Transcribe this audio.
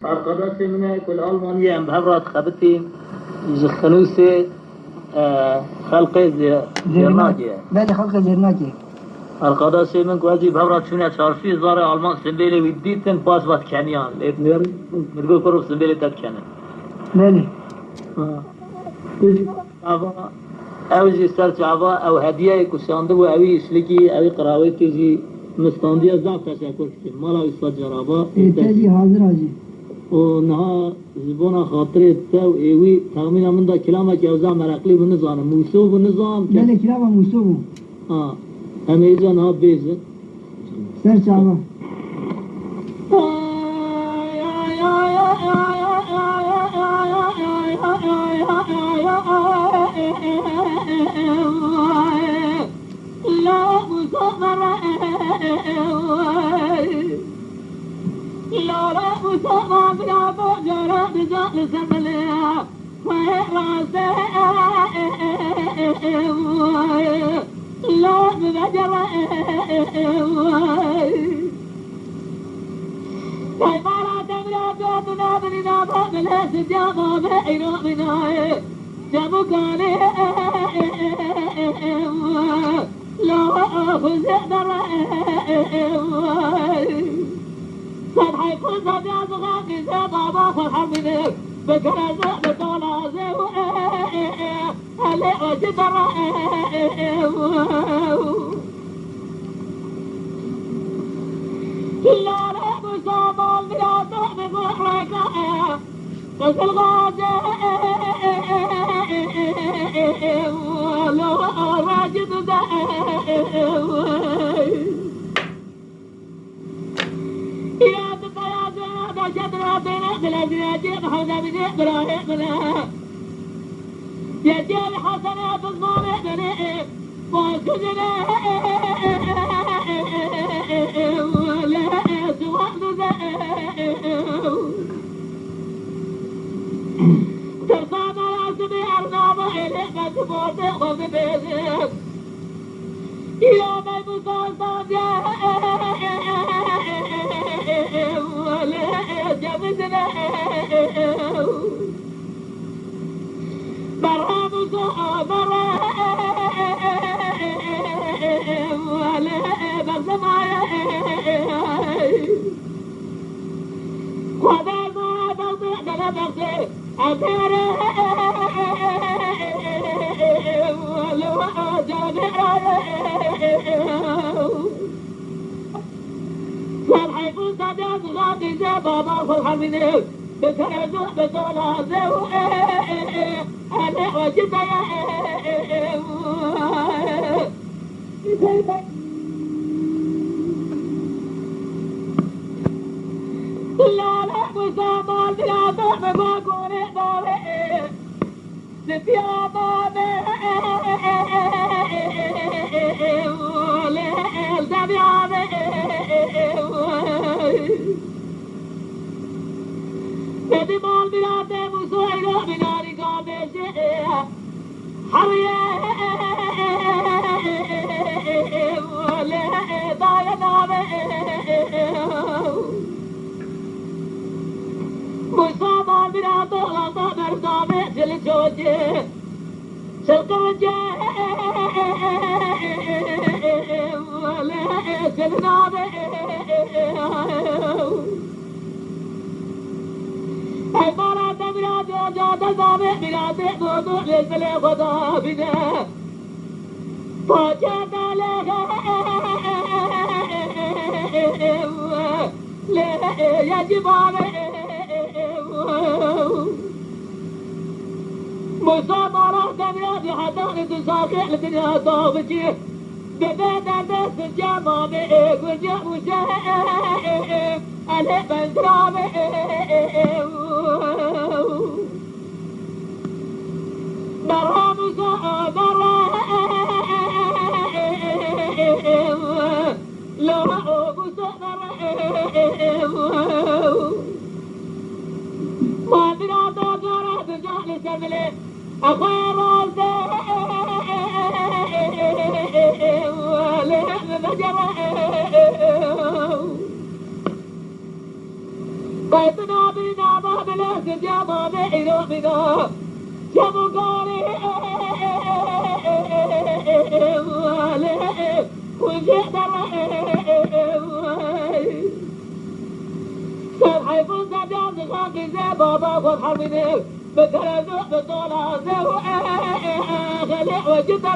arkadaş emine kul Almanya em havrat khabtin خنوس خلق زرناکه بله خلق زرناکه arkadaş emin kuazi havrat şuna çarşı zara Alman sembele vidditin pas vat kanyan etmiyor mirgo koru sembele tat kanyan بله ava اوزی سر چاوا او هدیه کشانده و اوی اشلکی اوی قراوی تیجی مستاندیه زاب تشکر کنیم مالا استاد جرابا تیجی حاضر حاجی و نها زبونا خاطره تو ایوی تغمین من دا کلامه که اوزا مرقلی و نظام موسو و نظام بله کلامه موسو بو همه ایجا نها بیزه سر چاوا بيتنا بنا بابلا سجابا بعيرو بنا جابقاري وجهد سبحي فوزا جاز خاقي زي بابا والحرميني بكرة زوح بطولة زي خليع وجد